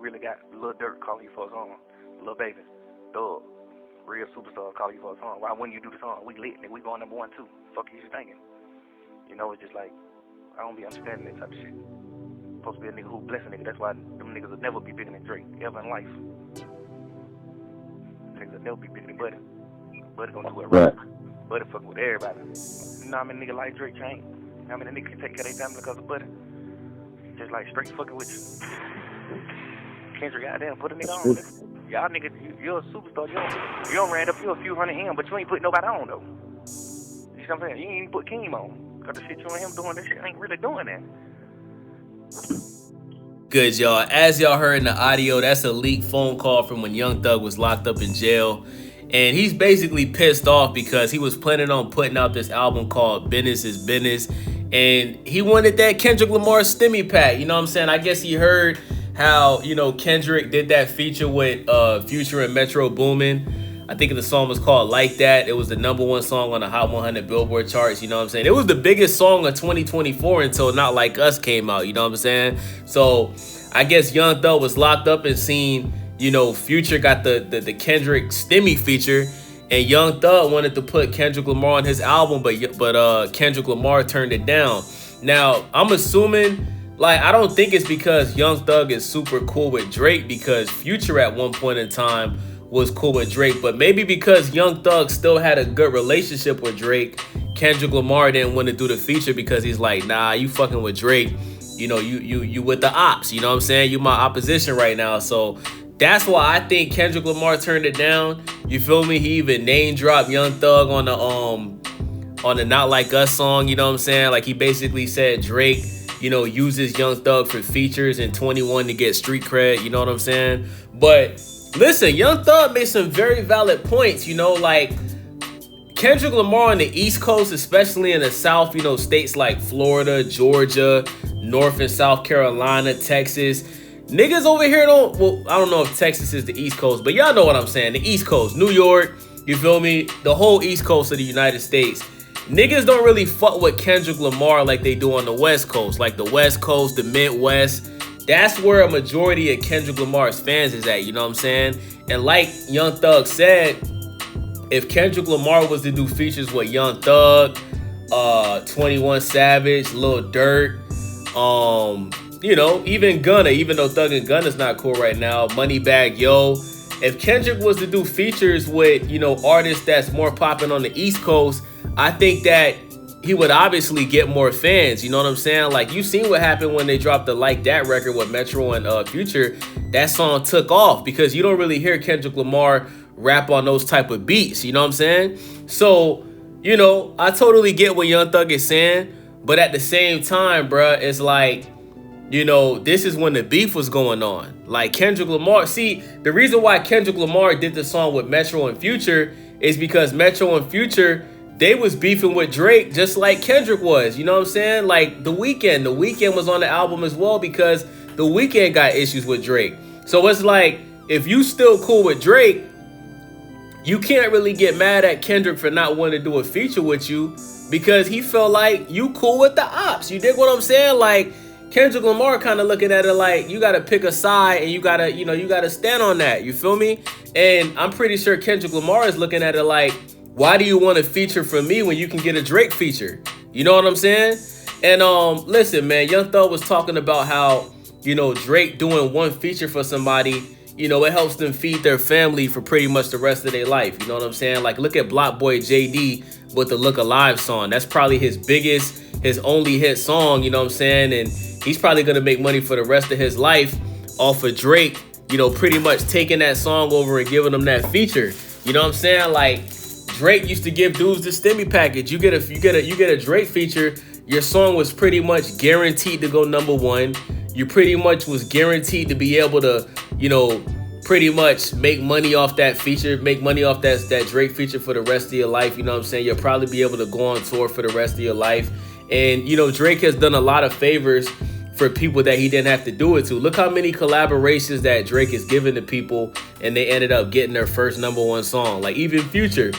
really got Lil Durk calling you for a song, Lil Baby, Thug, real superstar calling you for a song. Why wouldn't you do the song? We lit, nigga. We going number 1 too. Fuck you thinking? You know, it's just like I don't be understanding that type of shit. Supposed to be a nigga who bless a nigga. That's why them niggas will never be bigger than Drake ever in life. Niggas will never be bigger than Buddy. Buddy gonna do it right. Buddy fucking with everybody. You know how many niggas like Drake change? How many niggas can take care of their family because of Buddy? Just like straight fucking with you. Kendrick, goddamn, put a nigga on. Y'all niggas, you're a superstar. You don't ran up you a few hundred him, but you ain't put nobody on though. You see what I'm saying? You ain't even put Keem on. Cause the shit you and him doing, this shit ain't really doing that. Good, y'all. As y'all heard in the audio, that's a leaked phone call from when Young Thug was locked up in jail. And he's basically pissed off because he was planning on putting out this album called Business is Business. And he wanted that Kendrick Lamar stimmy pack. You know what I'm saying? I guess he heard how, you know, Kendrick did that feature with Future and Metro Boomin. I think the song was called Like That. It was the #1 song on the Hot 100 Billboard charts. You know what I'm saying? It was the biggest song of 2024 until Not Like Us came out. You know what I'm saying? So I guess Young Thug was locked up and seen, you know, Future got the Kendrick stimmy feature. And Young Thug wanted to put Kendrick Lamar on his album, but Kendrick Lamar turned it down. Now, I'm assuming, like, I don't think it's because Young Thug is super cool with Drake, because Future at one point in time was cool with Drake, but maybe because Young Thug still had a good relationship with Drake, Kendrick Lamar didn't want to do the feature because he's like, nah, you fucking with Drake, you know, you with the ops, you know what I'm saying? You my opposition right now. So that's why I think Kendrick Lamar turned it down. You feel me? He even name dropped Young Thug on the Not Like Us song, you know what I'm saying? Like, he basically said Drake, you know, uses Young Thug for features and 21 to get street cred, you know what I'm saying? But listen, Young Thug made some very valid points, you know, like Kendrick Lamar on the East Coast, especially in the South, you know, states like Florida, Georgia, North and South Carolina, Texas. Niggas over here don't, well, I don't know if Texas is the East Coast, but y'all know what I'm saying. The East Coast, New York, you feel me? The whole East Coast of the United States. Niggas don't really fuck with Kendrick Lamar like they do on the West Coast. Like the West Coast, the Midwest. That's where a majority of Kendrick Lamar's fans is at, you know what I'm saying? And like Young Thug said, if Kendrick Lamar was to do features with Young Thug, 21 Savage, Lil Durk, you know, even Gunna, even though Thug and Gunna's not cool right now, Moneybagg Yo. If Kendrick was to do features with, you know, artists that's more popping on the East Coast, I think that he would obviously get more fans, you know what I'm saying? Like, you seen what happened when they dropped the Like That record with Metro and Future. That song took off because you don't really hear Kendrick Lamar rap on those type of beats, you know what I'm saying? So, you know, I totally get what Young Thug is saying, but at the same time, bruh, it's like, you know, this is when the beef was going on. Like, Kendrick Lamar, see, the reason why Kendrick Lamar did the song with Metro and Future is because Metro and Future, they was beefing with Drake just like Kendrick was, you know what I'm saying? Like The Weeknd was on the album as well because The Weeknd got issues with Drake. So it's like, if you still cool with Drake, you can't really get mad at Kendrick for not wanting to do a feature with you because he felt like you cool with the ops. You dig what I'm saying? Like, Kendrick Lamar kind of looking at it like you got to pick a side and you got to, you know, you got to stand on that. You feel me? And I'm pretty sure Kendrick Lamar is looking at it like, why do you want a feature from me when you can get a Drake feature? You know what I'm saying? And listen, man, Young Thug was talking about how, you know, Drake doing one feature for somebody, you know, it helps them feed their family for pretty much the rest of their life. You know what I'm saying? Like, look at Block Boy JD with the Look Alive song. That's probably his biggest, his only hit song, you know what I'm saying? And he's probably going to make money for the rest of his life off of Drake, you know, pretty much taking that song over and giving them that feature. You know what I'm saying? Like, Drake used to give dudes the stimmy package. You get a Drake feature, your song was pretty much guaranteed to go #1. You pretty much was guaranteed to be able to, you know, pretty much make money off that feature, make money off that Drake feature for the rest of your life. You know what I'm saying? You'll probably be able to go on tour for the rest of your life. And, you know, Drake has done a lot of favors for people that he didn't have to do it to. Look how many collaborations that Drake has given to people and they ended up getting their first #1 song. Like, even Future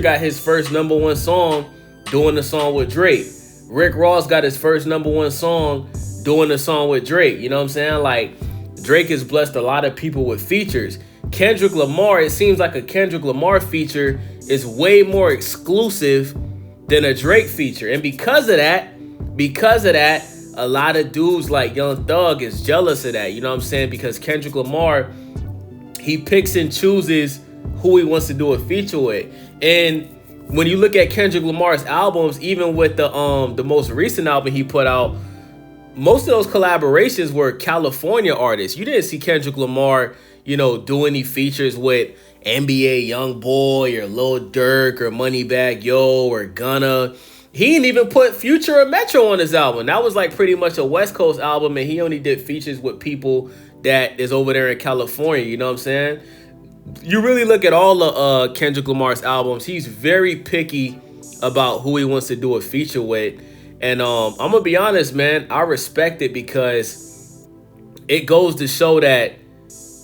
got his first #1 song doing the song with Drake. Rick Ross got his first #1 song doing the song with Drake. You know what I'm saying? Like, Drake has blessed a lot of people with features. Kendrick Lamar, it seems like a Kendrick Lamar feature is way more exclusive than a Drake feature. And because of that, a lot of dudes like Young Thug is jealous of that. You know what I'm saying? Because Kendrick Lamar, he picks and chooses who he wants to do a feature with. And when you look at Kendrick Lamar's albums, even with the most recent album he put out, most of those collaborations were California artists. You didn't see Kendrick Lamar, do any features with NBA Youngboy or Lil Durk or Moneybagg Yo or Gunna. He didn't even put Future or Metro on his album. That was like pretty much a West Coast album, and he only did features with people that is over there in California. You know what I'm saying? You really look at all of Kendrick Lamar's albums, he's very picky about who he wants to do a feature with. And I'm going to be honest, man, I respect it because it goes to show that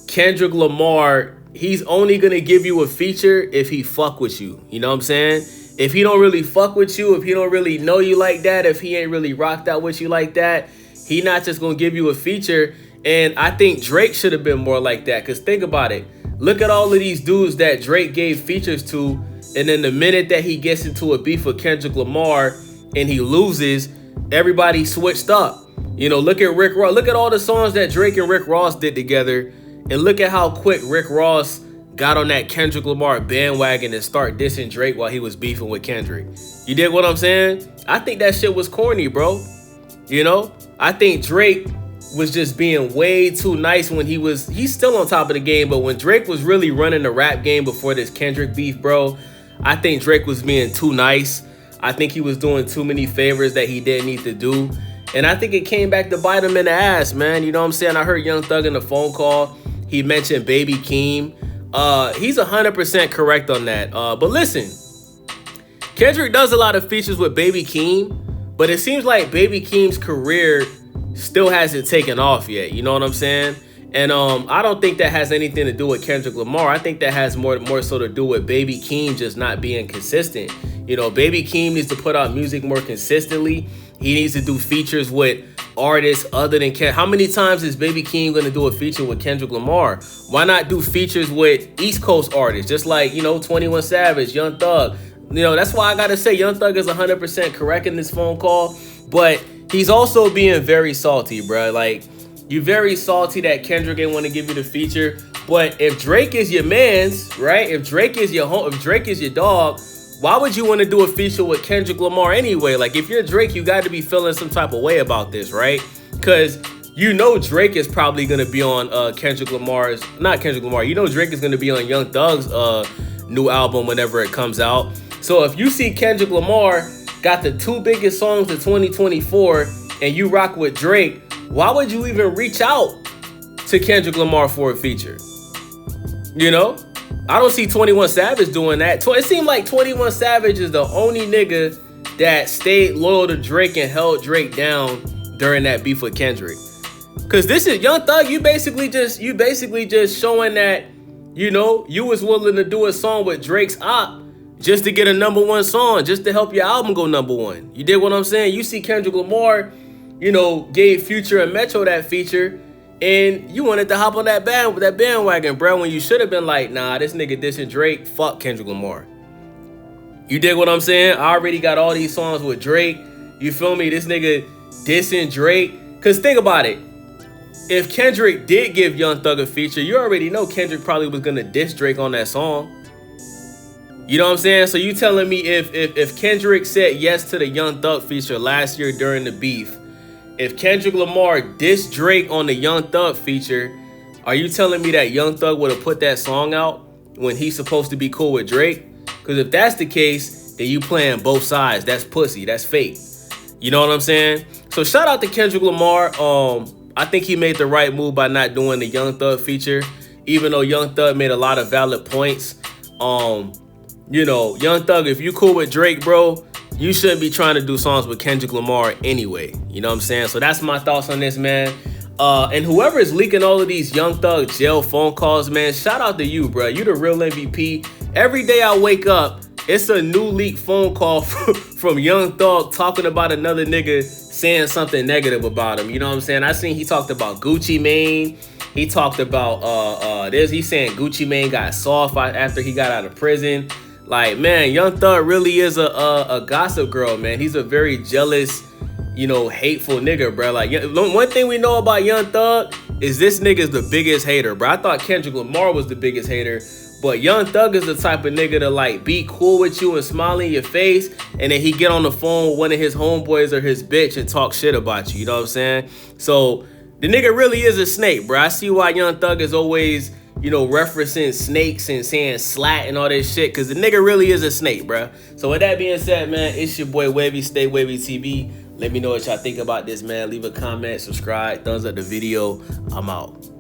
Kendrick Lamar, he's only going to give you a feature if he fuck with you. You know what I'm saying? If he don't really fuck with you, if he don't really know you like that, if he ain't really rocked out with you like that, he not just going to give you a feature. And I think Drake should have been more like that. Because think about it. Look at all of these dudes that Drake gave features to. And then the minute that he gets into a beef with Kendrick Lamar and he loses, everybody switched up. Look at Rick Ross. Look at all the songs that Drake and Rick Ross did together. And look at how quick Rick Ross got on that Kendrick Lamar bandwagon and start dissing Drake while he was beefing with Kendrick. You dig what I'm saying? I think that shit was corny, bro. I think Drake was just being way too nice when he's still on top of the game, but when Drake was really running the rap game before this Kendrick beef, bro, I think Drake was being too nice. I think he was doing too many favors that he didn't need to do. And I think it came back to bite him in the ass, man. You know what I'm saying? I heard Young Thug in the phone call. He mentioned Baby Keem. He's 100% correct on that. But listen, Kendrick does a lot of features with Baby Keem, but it seems like Baby Keem's career still hasn't taken off yet. You know what I'm saying? And I don't think that has anything to do with Kendrick Lamar. I think that has more so to do with Baby Keem just not being consistent. Baby Keem needs to put out music more consistently. He needs to do features with artists other than How many times is Baby Keem going to do a feature with Kendrick Lamar? Why not do features with East Coast artists? Just like, 21 Savage, Young Thug. That's why I got to say Young Thug is 100% correct in this phone call. But he's also being very salty, bro. Like, you're very salty that Kendrick didn't want to give you the feature. But if Drake is your mans, right? If Drake is your dog, why would you want to do a feature with Kendrick Lamar anyway? Like, if you're Drake, you got to be feeling some type of way about this, right? Because Drake is probably going to be on Drake is going to be on Young Thug's new album whenever it comes out. So if you see Kendrick Lamar got the two biggest songs of 2024 and you rock with Drake, why would you even reach out to Kendrick Lamar for a feature? I don't see 21 Savage doing that. It seemed like 21 Savage is the only nigga that stayed loyal to Drake and held Drake down during that beef with Kendrick. Cause this is Young Thug. You basically just showing that, you was willing to do a song with Drake's op just to get a #1 song, just to help your album go #1. You did what I'm saying? You see Kendrick Lamar, gave Future and Metro that feature. And you wanted to hop on that bandwagon, bro, when you should have been like, nah, this nigga dissing Drake, fuck Kendrick Lamar. You dig what I'm saying? I already got all these songs with Drake. You feel me? This nigga dissing Drake. Because think about it. If Kendrick did give Young Thug a feature, you already know Kendrick probably was going to diss Drake on that song. You know what I'm saying? So you telling me if Kendrick said yes to the Young Thug feature last year during the beef, if Kendrick Lamar dissed Drake on the Young Thug feature, are you telling me that Young Thug would have put that song out when he's supposed to be cool with Drake? Because if that's the case, then you playing both sides. That's pussy. That's fake. You know what I'm saying? So shout out to Kendrick Lamar. I think he made the right move by not doing the Young Thug feature, even though Young Thug made a lot of valid points. Young Thug, if you cool with Drake, bro, you shouldn't be trying to do songs with Kendrick Lamar anyway. You know what I'm saying? So that's my thoughts on this, man. And whoever is leaking all of these Young Thug jail phone calls, man, shout out to you, bro. You the real MVP. Every day I wake up, it's a new leaked phone call from Young Thug talking about another nigga saying something negative about him. You know what I'm saying? I seen he talked about Gucci Mane. He talked about this. He's saying Gucci Mane got soft after he got out of prison. Like, man, Young Thug really is a gossip girl, man. He's a very jealous, hateful nigga, bro. Like, one thing we know about Young Thug is this nigga's the biggest hater, bro. I thought Kendrick Lamar was the biggest hater, but Young Thug is the type of nigga to like be cool with you and smile in your face, and then he get on the phone with one of his homeboys or his bitch and talk shit about you. You know what I'm saying? So the nigga really is a snake, bro. I see why Young Thug is always, referencing snakes and saying slat and all this shit, because the nigga really is a snake, bro. So with that being said, man, it's your boy Wavy, Stay Wavy TV. Let me know what y'all think about this, man. Leave a comment, subscribe, thumbs up the video. I'm out.